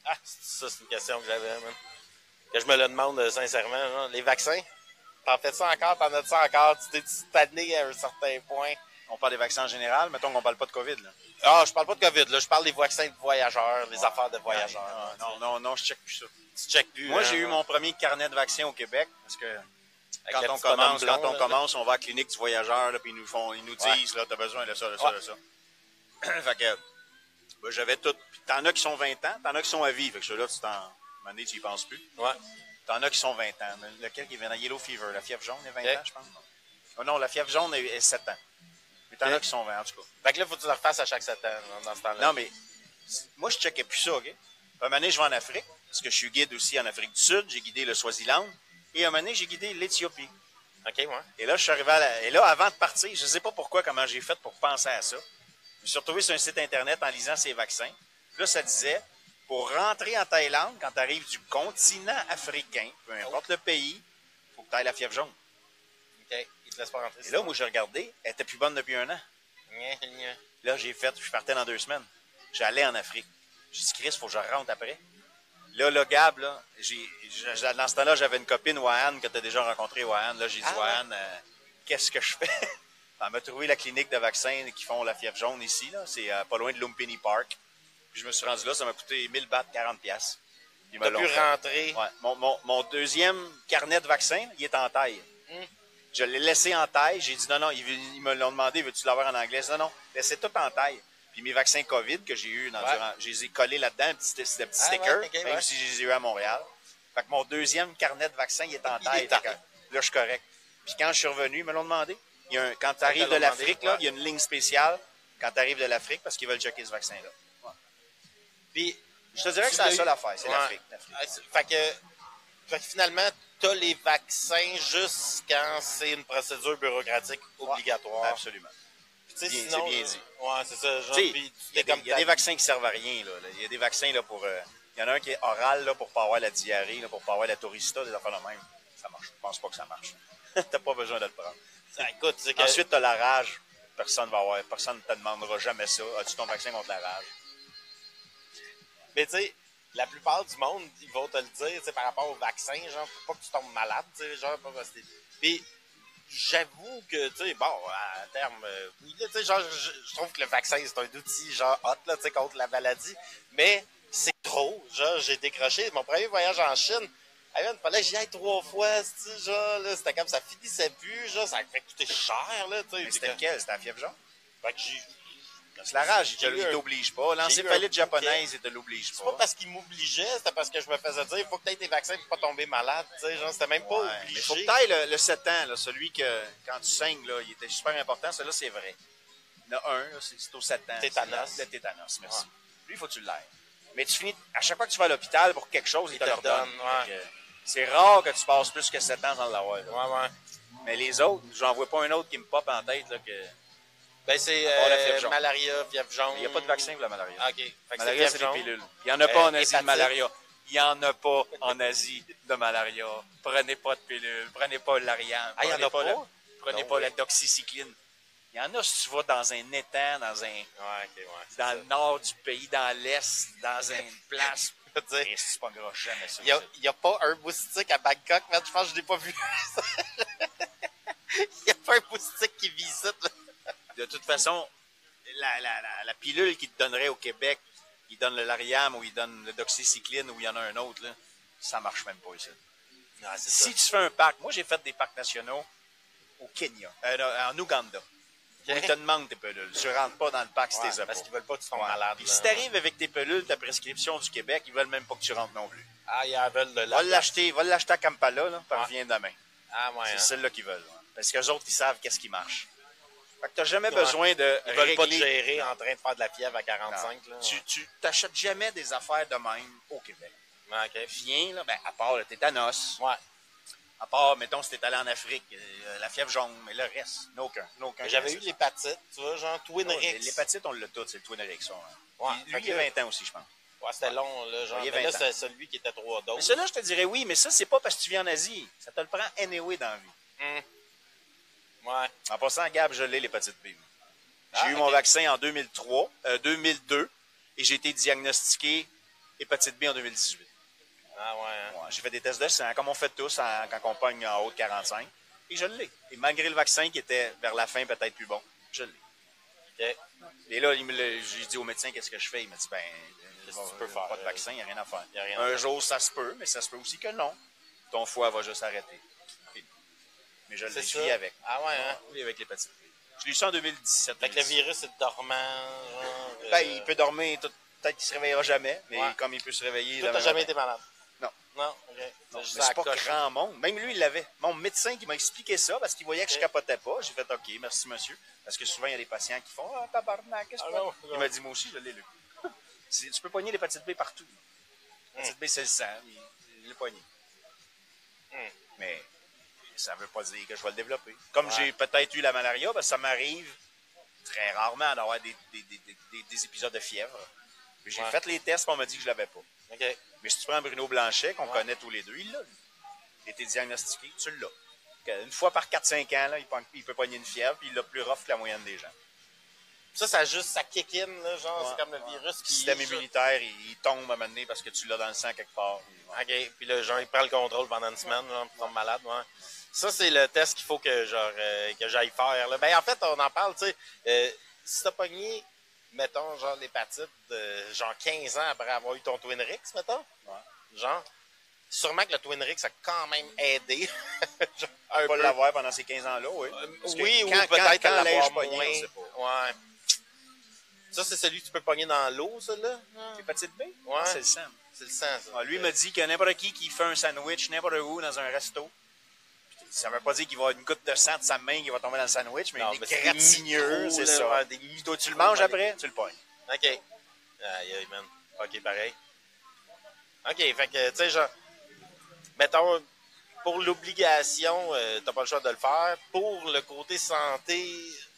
Ah, c'est une question que j'avais, man. Que je me le demande sincèrement. Genre, les vaccins, t'en fais ça encore, t'en as-tu encore? Tu t'es tanné à un certain point? On parle des vaccins en général, mettons qu'on parle pas de COVID, là. Ah, je parle pas de COVID, là. Je parle des vaccins de voyageurs, les affaires de voyageurs. Non, je check plus ça. Tu checkes plus. Moi, hein, j'ai eu mon premier carnet de vaccins au Québec, parce que avec quand le on petit bonhomme commence, blond, on va à la clinique du voyageur, là, puis ils nous disent, là, t'as besoin de ça, de ça, de ça. Fait que, ben, j'avais tout. Puis t'en as qui sont 20 ans, t'en as qui sont à vie. Fait que ceux-là, tu y penses plus. Ouais. T'en as qui sont 20 ans. Mais lequel qui vient dans Yellow Fever? La fièvre jaune est 20 Okay. ans, je pense. Oh non, la fièvre jaune est 7 ans. Mais t'en as qui sont 20, en tout cas. Fait que là, faut que tu le refasses à chaque 7 ans, dans ce temps-là. Non, mais moi, je checkais plus ça, OK? Un moment donné, je vais en Afrique, parce que je suis guide aussi en Afrique du Sud. J'ai guidé le Swaziland. Et un moment donné, j'ai guidé l'Éthiopie. OK, ouais. Et là, je suis arrivé Et là, avant de partir, je ne sais pas pourquoi, comment j'ai fait pour penser à ça. Je me suis retrouvé sur un site Internet en lisant ces vaccins. Puis là, ça disait, pour rentrer en Thaïlande, quand tu arrives du continent africain, peu importe le pays, il faut que tu ailles la fièvre jaune. OK. Ils te laissent pas rentrer. Et là, moi, j'ai regardé, elle était plus bonne depuis 1 an. Là, je partais dans 2 semaines. J'allais en Afrique. J'ai dit, Chris, il faut que je rentre après. Là, le Gab, là, dans ce temps-là, j'avais une copine, Wahan, que tu as déjà rencontré, Wahan. Là, j'ai dit, Wahan, qu'est-ce que je fais? Elle m'a trouvé la clinique de vaccins qui font la fièvre jaune ici, là. C'est pas loin de Lumpini Park. Puis je me suis rendu là, ça m'a coûté 1000 bahts, 40$. Tu as pu rentrer. Ouais. Mon deuxième carnet de vaccins, il est en taille. Je l'ai laissé en taille. J'ai dit non, ils me l'ont demandé, veux-tu l'avoir en anglais? Non, laissez tout en taille. Puis mes vaccins COVID que j'ai eu, je les ai collés là-dedans, des petits stickers, même si je les ai eu à Montréal. Fait que mon deuxième carnet de vaccins, il est en taille. Là, je suis correct. Puis quand je suis revenu, ils me l'ont demandé. Quand tu arrives de l'Afrique, là, il y a une ligne spéciale quand tu arrives de l'Afrique parce qu'ils veulent checker ce vaccin-là. Ouais. Puis, je te dirais que c'est la seule affaire, c'est l'Afrique. Fait que finalement, tu as les vaccins juste quand c'est une procédure bureaucratique obligatoire. Absolument. C'est bien dit. Ouais, c'est ça. Il y a des vaccins qui servent à rien. Là. Il y a des vaccins là, pour... il y en a un qui est oral là, pour pas avoir la diarrhée, là, pour pas avoir la tourista, des affaires de même. Ça marche. Je pense pas que ça marche. T'as pas besoin de le prendre. Écoute, Ensuite, t'as la rage. Personne ne te demandera jamais ça. As-tu ton vaccin contre la rage? Mais tu sais, la plupart du monde, ils vont te le dire, par rapport au vaccin, genre, faut pas que tu tombes malade, tu sais, genre, pas parce que... Puis, j'avoue que, tu sais, bon, à terme, oui, là, tu sais, genre, je trouve que le vaccin, c'est un outil, genre, hot, là, tu sais, contre la maladie, mais c'est trop, genre, j'ai décroché. Mon premier voyage en Chine, il fallait que j'y aille 3 fois, tu sais, genre, là, c'était comme ça finissait plus, genre, ça fait coûter cher, là, tu sais. C'était lequel? C'était la fièvre jaune? Fait que j'ai... C'est la rage, il t'oblige pas. L'encéphalite japonaise, il te l'oblige pas. C'est pas parce qu'il m'obligeait, c'était parce que je me faisais dire, il faut que tu aies tes vaccins pour pas tomber malade, tu sais, genre, c'était même pas obligé. Il faut que tu ailles le 7 ans, là, celui que, quand tu saignes, là, il était super important, celui-là, c'est vrai. Il y en a un, là, c'est au 7 ans. Tétanos. Le tétanos, merci. Ouais. Lui, il faut que tu l'ailles. Mais tu finis, à chaque fois que tu vas à l'hôpital pour quelque chose, il te le donne. Ouais. C'est rare que tu passes plus que 7 ans sans l'avoir. Ouais. Mais les autres, j'en vois pas un autre qui me pop en tête, là, que... Ben, c'est malaria, fièvre jaune. Il n'y a pas de vaccin pour la malaria. OK. Fait malaria, c'est des pilules. Il n'y en a pas en Asie de malaria. Il n'y en a pas en Asie de malaria. Prenez pas de pilules. Prenez pas l'Ariane. Ah, il n'y en a pas? Prenez pas la doxycycline. Il y en a si tu vas dans un étang, dans le nord du pays, dans l'est, dans une place. C'est pas gros, jamais ça. Il n'y a pas un moustique à Bangkok, mais je pense que je ne l'ai pas vu. Il n'y a pas un moustique qui visite. De toute façon, la pilule qu'il te donnerait au Québec, il donne le Lariam ou il donne le doxycycline ou il y en a un autre, là, ça marche même pas ici. Non, si tu fais un parc, moi j'ai fait des parcs nationaux au Kenya, en Ouganda. Ils te demandent tes pilules. Tu rentres pas dans le parc si t'es pas. Parce qu'ils veulent pas que tu tombes malade. Puis si t'arrives avec tes pilules, ta prescription du Québec, ils veulent même pas que tu rentres non plus. Ah, ils veulent de Va l'acheter à Kampala, là, puis reviens demain. Ah, ouais. C'est celle-là qu'ils veulent. Ouais. Parce qu'eux autres, ils savent qu'est-ce qui marche. Fait que t'as jamais besoin de Ils veulent pas te gérer en train de faire de la fièvre à 45. Là, tu t'achètes jamais des affaires de même au Québec. Okay. Viens, là, à part le tétanos. Ouais. À part, mettons, si t'es allé en Afrique, la fièvre jaune, mais le reste, aucun. J'avais eu l'hépatite, tu vois, genre Twinrix. L'hépatite, on l'a tout, c'est le Twinrix. Ouais. Lui, il a 20 ans aussi, je pense. Ouais, c'était long, là, genre. Mais là, c'est celui qui était 3 doses. Mais celui-là, je te dirais oui, mais ça, c'est pas parce que tu vis en Asie. Ça te le prend anyway dans la vie. Ouais. En passant, Gab, je l'ai, l'hépatite B. J'ai eu mon vaccin en 2002, et j'ai été diagnostiqué hépatite B en 2018. Ah ouais, hein? Ouais, j'ai fait des tests de sang, comme on fait tous quand on pogne en haut de 45. Et je l'ai. Et malgré le vaccin qui était vers la fin peut-être plus bon, je l'ai. OK. Et là, j'ai dit au médecin qu'est-ce que je fais. Il m'a dit Qu'est-ce que tu peux faire? pas de vaccin, il n'y a rien à faire. Y a rien à Un faire. jour, ça se peut, mais ça se peut aussi que non. Ton foie va juste arrêter. Mais je C'est l'ai, ça. je vis avec. Ah ouais, hein? Je vis avec l'hépatite B. Je l'ai eu ça en 2017. Fait que le virus est dormant, genre. Ben, il peut dormir, peut-être qu'il se réveillera jamais, mais Ouais. comme il peut se réveiller. Toi, t'as jamais été malade? Non. Non, OK. Non, juste mais à c'est pas la coche. grand monde. Même lui, il l'avait. Mon médecin qui m'a expliqué ça parce qu'il voyait que je capotais pas. J'ai fait OK, merci monsieur. Parce que souvent, il y a des patients qui font Ah, tabarnak, qu'est-ce que Ah, non, Il non. m'a dit, moi aussi, je l'ai lu. Tu peux pogner l'hépatite B partout. L'hépatite B, c'est le sang. Il l'a pogné. Mais ça veut pas dire que je vais le développer. Comme j'ai peut-être eu la malaria, parce que ça m'arrive très rarement d'avoir des épisodes de fièvre. Puis j'ai fait les tests, puis on m'a dit que je l'avais pas. OK. Mais si tu prends Bruno Blanchet, qu'on connaît tous les deux, il l'a. Il a été diagnostiqué, tu l'as. Une fois par 4-5 ans, là, il peut pogner une fièvre, puis il l'a plus rough que la moyenne des gens. Ça kick in, là, genre, c'est comme le virus Le qui... système immunitaire, il tombe à un moment donné parce que tu l'as dans le sang quelque part. OK. Puis là, genre, il prend le contrôle pendant une semaine, genre, puis il tombe malade, ouais. Ça, c'est le test qu'il faut que, genre, que j'aille faire, là. Ben, en fait, on en parle, tu sais, si t'as pogné, mettons, genre, l'hépatite, genre, 15 ans après avoir eu ton Twin Rix, mettons, genre, sûrement que le Twin Rix a quand même aidé. Genre, un Pas peu. l'avoir pendant ces 15 ans-là, oui. Parce que Oui, ou quand peut-être quand l'avoir l'ai-je pogné, moins. on sait pas. Ouais. Ça, c'est celui que tu peux pogner dans l'eau, ça, là? L'hépatite B? Ouais. C'est le sang. C'est le sang, ça. Ah, lui m'a dit que n'importe qui fait un sandwich, n'importe où, dans un resto, ça ne veut pas dire qu'il va avoir une goutte de sang de sa main qui va tomber dans le sandwich, mais Non, il mais est c'est gratigneux, des c'est micros, ça. là, ouais, des Puis micros toi, tu le manges molécules. après, tu le pognes. OK. Aïe, aïe, man. OK, pareil. OK, fait que, tu sais, genre, mettons, pour l'obligation, t'as pas le choix de le faire. Pour le côté santé,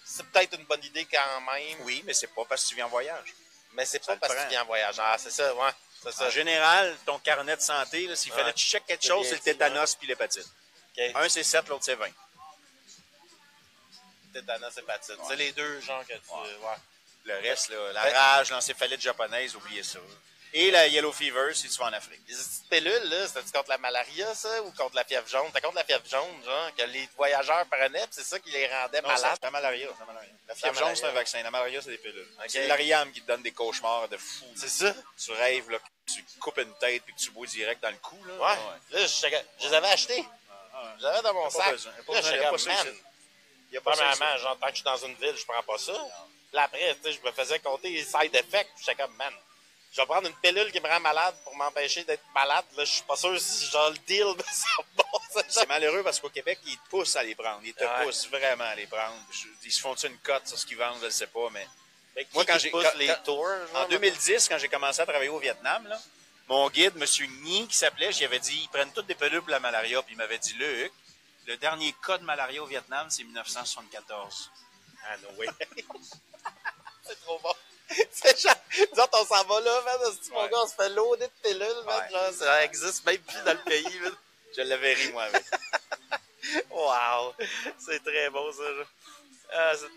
c'est peut-être une bonne idée quand même. Oui, mais c'est pas parce que tu viens en voyage. Mais c'est Ça pas le parce que prend. tu viens en voyage. Ah, c'est ça, ouais. C'est ça. En général, ton carnet de santé, là, s'il fallait que tu checkes quelque chose, c'est le tétanos puis l'hépatite. OK. Un, c'est 7, l'autre, c'est 20. Tétanos, hépatite. C'est les deux, genre, que tu... Ouais. Le reste, là, la rage, l'encéphalite japonaise, oubliez ça. Et la yellow fever, si tu vas en Afrique. Les petites pilules, là, c'était-tu contre la malaria, ça, ou contre la fièvre jaune? C'était contre la fièvre jaune, genre, que les voyageurs prenaient, puis c'est ça qui les rendait Non, malades. c'est la malaria. La fièvre La jaune, c'est un malaria. vaccin. La malaria, c'est des pilules. Ok. C'est l'Ariam qui te donne des cauchemars de fou. C'est ça? Tu rêves, là, que tu coupes une tête puis que tu bois direct dans le cou. Là. Ouais. Là, je les avais achetés. Je les avais dans mon Pas sac. besoin. Là, j'étais comme, ça man, ici. Il y a pas ça ici. premièrement, genre, tant que je suis dans une ville, je prends pas ça. Puis après, tu sais, je me faisais compter les side effects. J'étais comme, man, je vais prendre une pilule qui me rend malade pour m'empêcher d'être malade. Là, je suis pas sûr si, genre, le deal, mais ça va. C'est malheureux parce qu'au Québec, ils te poussent à les prendre. Ils te Ouais. poussent vraiment à les prendre. Ils se font-tu une cote sur ce qu'ils vendent, je ne sais pas, mais... Moi, quand j'ai- pousse quand- les quand- tours, genre, En 2010, quand j'ai commencé à travailler au Vietnam, là, mon guide, M. Nhi, qui s'appelait, j'y avais dit, ils prennent toutes des pilules pour la malaria, puis il m'avait dit, Luc, le dernier cas de malaria au Vietnam, c'est 1974. Ah, no way. C'est trop bon. C'est genre, disons, on s'en va là, man. Si mon Ouais. gars, on se fait loader de pilules, man. Ouais. Genre, ça existe même plus dans le pays, man. Je l'avais ri, moi, avec. Wow. C'est très bon, ça, genre. Ah, c'est